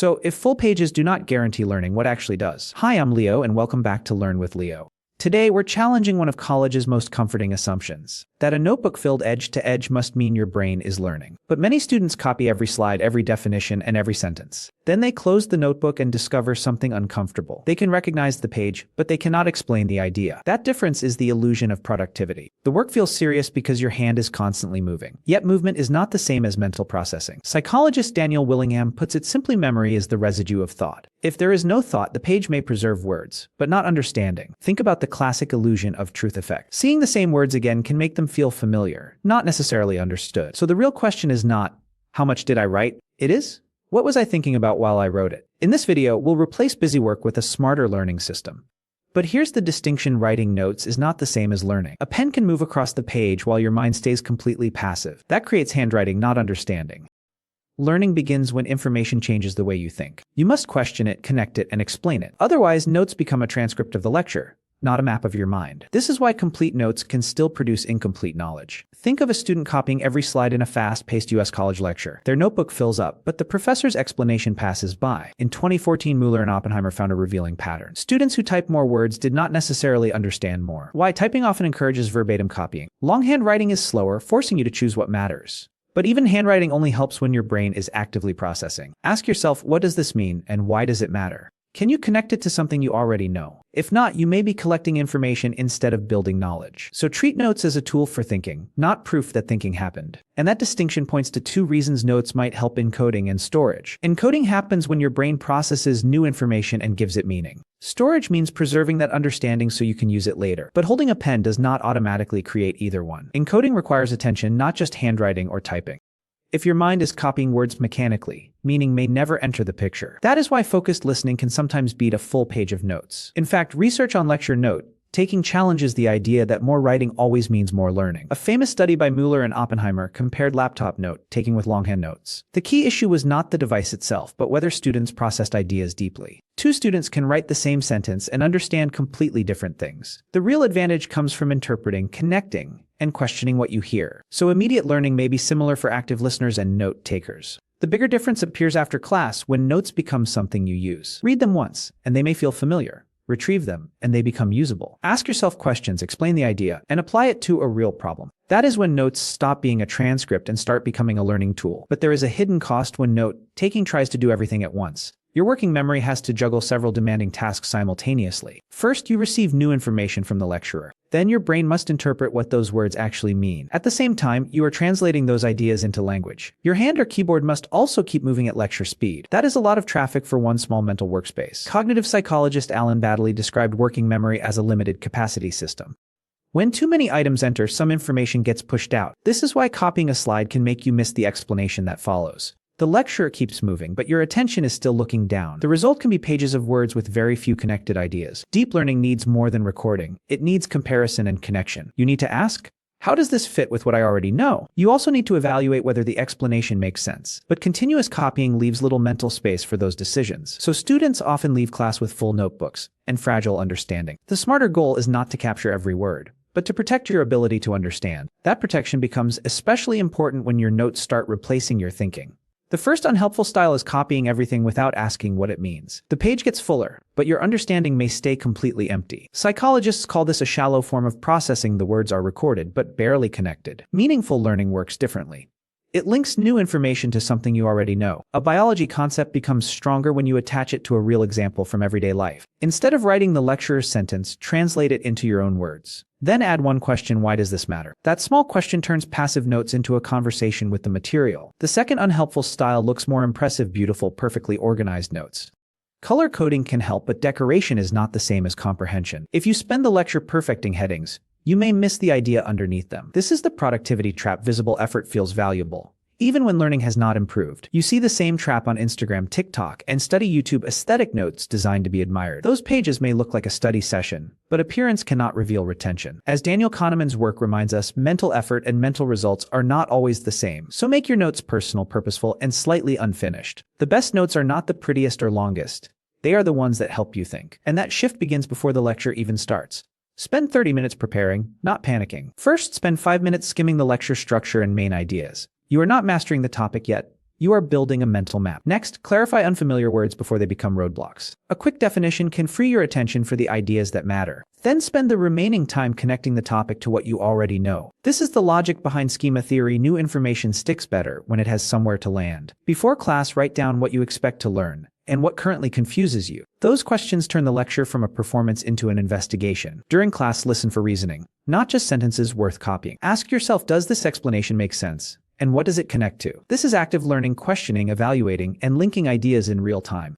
So, if full pages do not guarantee learning, what actually does? Hi, I'm Leo, and welcome back to Learn with Leo. Today, we're challenging one of college's most comforting assumptions, that a notebook filled edge to edge must mean your brain is learning. But many students copy every slide, every definition, and every sentence. Then they close the notebook and discover something uncomfortable. They can recognize the page, but they cannot explain the idea. That difference is the illusion of productivity. The work feels serious because your hand is constantly moving. Yet movement is not the same as mental processing. Psychologist Daniel Willingham puts it simply: memory is the residue of thought. If there is no thought, the page may preserve words, but not understanding. Think about the classic illusion of truth effect. Seeing the same words again can make them feel familiar, not necessarily understood. So the real question is not, how much did I write? It is, what was I thinking about while I wrote it? In this video, we'll replace busy work with a smarter learning system. But here's the distinction: writing notes is not the same as learning. A pen can move across the page while your mind stays completely passive. That creates handwriting, not understanding. Learning begins when information changes the way you think. You must question it, connect it, and explain it. Otherwise, notes become a transcript of the lecture, not a map of your mind. This is why complete notes can still produce incomplete knowledge. Think of a student copying every slide in a fast-paced US college lecture. Their notebook fills up, but the professor's explanation passes by. In 2014, Mueller and Oppenheimer found a revealing pattern. Students who typed more words did not necessarily understand more. Why? Typing often encourages verbatim copying. Longhand writing is slower, forcing you to choose what matters. But even handwriting only helps when your brain is actively processing. Ask yourself, what does this mean, and why does it matter? Can you connect it to something you already know? If not, you may be collecting information instead of building knowledge. So treat notes as a tool for thinking, not proof that thinking happened. And that distinction points to two reasons notes might help: encoding and storage. Encoding happens when your brain processes new information and gives it meaning. Storage means preserving that understanding so you can use it later. But holding a pen does not automatically create either one. Encoding requires attention, not just handwriting or typing. If your mind is copying words mechanically, meaning may never enter the picture. That is why focused listening can sometimes beat a full page of notes. In fact, research on lecture note taking challenges the idea that more writing always means more learning. A famous study by Mueller and Oppenheimer compared laptop note taking with longhand notes. The key issue was not the device itself, but whether students processed ideas deeply. Two students can write the same sentence and understand completely different things. The real advantage comes from interpreting, connecting, and questioning what you hear. So immediate learning may be similar for active listeners and note takers. The bigger difference appears after class, when notes become something you use. Read them once, and they may feel familiar. Retrieve them, and they become usable. Ask yourself questions, explain the idea, and apply it to a real problem. That is when notes stop being a transcript and start becoming a learning tool. But there is a hidden cost when note-taking tries to do everything at once. Your working memory has to juggle several demanding tasks simultaneously. First, you receive new information from the lecturer. Then your brain must interpret what those words actually mean. At the same time, you are translating those ideas into language. Your hand or keyboard must also keep moving at lecture speed. That is a lot of traffic for one small mental workspace. Cognitive psychologist Alan Baddeley described working memory as a limited capacity system. When too many items enter, some information gets pushed out. This is why copying a slide can make you miss the explanation that follows. The lecturer keeps moving, but your attention is still looking down. The result can be pages of words with very few connected ideas. Deep learning needs more than recording. It needs comparison and connection. You need to ask, how does this fit with what I already know? You also need to evaluate whether the explanation makes sense. But continuous copying leaves little mental space for those decisions. So students often leave class with full notebooks and fragile understanding. The smarter goal is not to capture every word, but to protect your ability to understand. That protection becomes especially important when your notes start replacing your thinking. The first unhelpful style is copying everything without asking what it means. The page gets fuller, but your understanding may stay completely empty. Psychologists call this a shallow form of processing. The words are recorded, but barely connected. Meaningful learning works differently. It links new information to something you already know. A biology concept becomes stronger when you attach it to a real example from everyday life. Instead of writing the lecturer's sentence, translate it into your own words. Then add one question: why does this matter? That small question turns passive notes into a conversation with the material. The second unhelpful style looks more impressive: beautiful, perfectly organized notes. Color coding can help, but decoration is not the same as comprehension. If you spend the lecture perfecting headings, you may miss the idea underneath them. This is the productivity trap. Visible effort feels valuable, even when learning has not improved. You see the same trap on Instagram, TikTok, and study YouTube: aesthetic notes designed to be admired. Those pages may look like a study session, but appearance cannot reveal retention. As Daniel Kahneman's work reminds us, mental effort and mental results are not always the same. So make your notes personal, purposeful, and slightly unfinished. The best notes are not the prettiest or longest. They are the ones that help you think. And that shift begins before the lecture even starts. Spend 30 minutes preparing, not panicking. First, spend 5 minutes skimming the lecture structure and main ideas. You are not mastering the topic yet. You are building a mental map. Next, clarify unfamiliar words before they become roadblocks. A quick definition can free your attention for the ideas that matter. Then spend the remaining time connecting the topic to what you already know. This is the logic behind schema theory. New information sticks better when it has somewhere to land. Before class, write down what you expect to learn and what currently confuses you. Those questions turn the lecture from a performance into an investigation. During class, listen for reasoning, not just sentences worth copying. Ask yourself, does this explanation make sense? And what does it connect to? This is active learning, questioning, evaluating, and linking ideas in real time.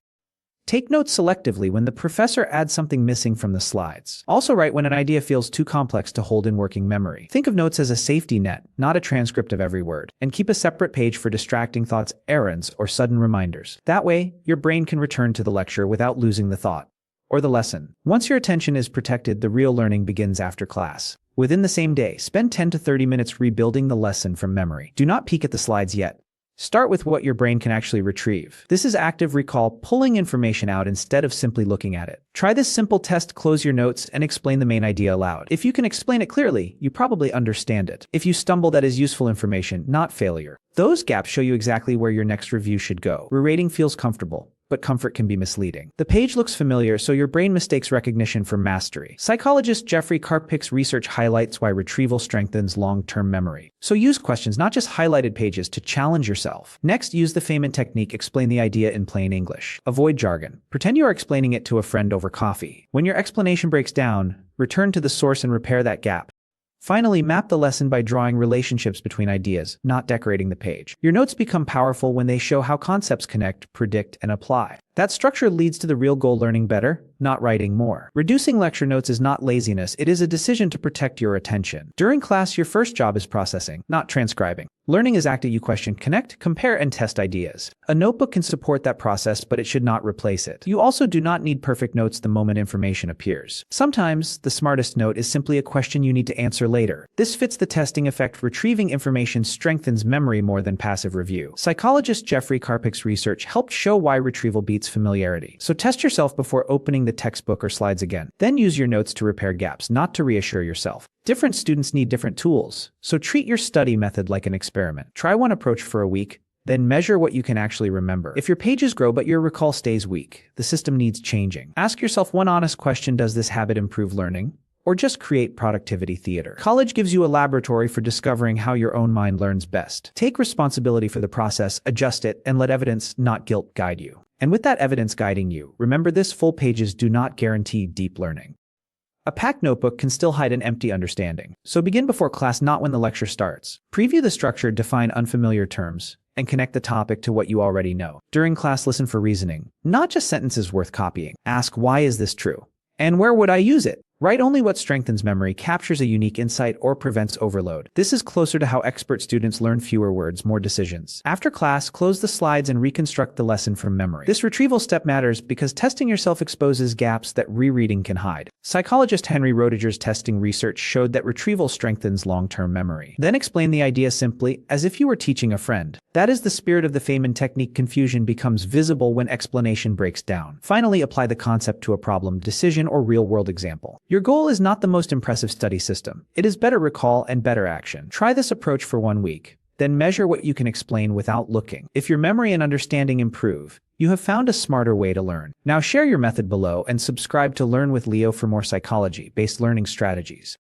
Take notes selectively when the professor adds something missing from the slides. Also write when an idea feels too complex to hold in working memory. Think of notes as a safety net, not a transcript of every word. And keep a separate page for distracting thoughts, errands, or sudden reminders. That way, your brain can return to the lecture without losing the thought or the lesson. Once your attention is protected, the real learning begins after class. Within the same day, spend 10 to 30 minutes rebuilding the lesson from memory. Do not peek at the slides yet. Start with what your brain can actually retrieve. This is active recall, pulling information out instead of simply looking at it. Try this simple test, close your notes, and explain the main idea aloud. If you can explain it clearly, you probably understand it. If you stumble, that is useful information, not failure. Those gaps show you exactly where your next review should go. Rerating feels comfortable, but comfort can be misleading. The page looks familiar, so your brain mistakes recognition for mastery. Psychologist Jeffrey Karpik's research highlights why retrieval strengthens long-term memory. So use questions, not just highlighted pages, to challenge yourself. Next, use the Feynman Technique. Explain the idea in plain English. Avoid jargon. Pretend you are explaining it to a friend over coffee. When your explanation breaks down, return to the source and repair that gap. Finally, map the lesson by drawing relationships between ideas, not decorating the page. Your notes become powerful when they show how concepts connect, predict, and apply. That structure leads to the real goal: learning better, not writing more. Reducing lecture notes is not laziness, it is a decision to protect your attention. During class, your first job is processing, not transcribing. Learning is active. You question, connect, compare, and test ideas. A notebook can support that process, but it should not replace it. You also do not need perfect notes the moment information appears. Sometimes, the smartest note is simply a question you need to answer later. This fits the testing effect. Retrieving information strengthens memory more than passive review. Psychologist Jeffrey Karpik's research helped show why retrieval beats familiarity. So test yourself before opening the textbook or slides again. Then use your notes to repair gaps, not to reassure yourself. Different students need different tools, so treat your study method like an experiment. Try one approach for a week, then measure what you can actually remember. If your pages grow but your recall stays weak, the system needs changing. Ask yourself one honest question: does this habit improve learning, or just create productivity theater? College gives you a laboratory for discovering how your own mind learns best. Take responsibility for the process, adjust it, and let evidence, not guilt, guide you. And with that evidence guiding you, remember this: full pages do not guarantee deep learning. A packed notebook can still hide an empty understanding. So begin before class, not when the lecture starts. Preview the structure, define unfamiliar terms, and connect the topic to what you already know. During class, listen for reasoning, not just sentences worth copying. Ask, why is this true? And where would I use it? Write only what strengthens memory, captures a unique insight, or prevents overload. This is closer to how expert students learn: fewer words, more decisions. After class, close the slides and reconstruct the lesson from memory. This retrieval step matters because testing yourself exposes gaps that rereading can hide. Psychologist Henry Roediger's testing research showed that retrieval strengthens long-term memory. Then explain the idea simply, as if you were teaching a friend. That is the spirit of the Feynman Technique. Confusion becomes visible when explanation breaks down. Finally, apply the concept to a problem, decision, or real-world example. Your goal is not the most impressive study system. It is better recall and better action. Try this approach for 1 week. Then measure what you can explain without looking. If your memory and understanding improve, you have found a smarter way to learn. Now share your method below and subscribe to Learn with Leo for more psychology-based learning strategies.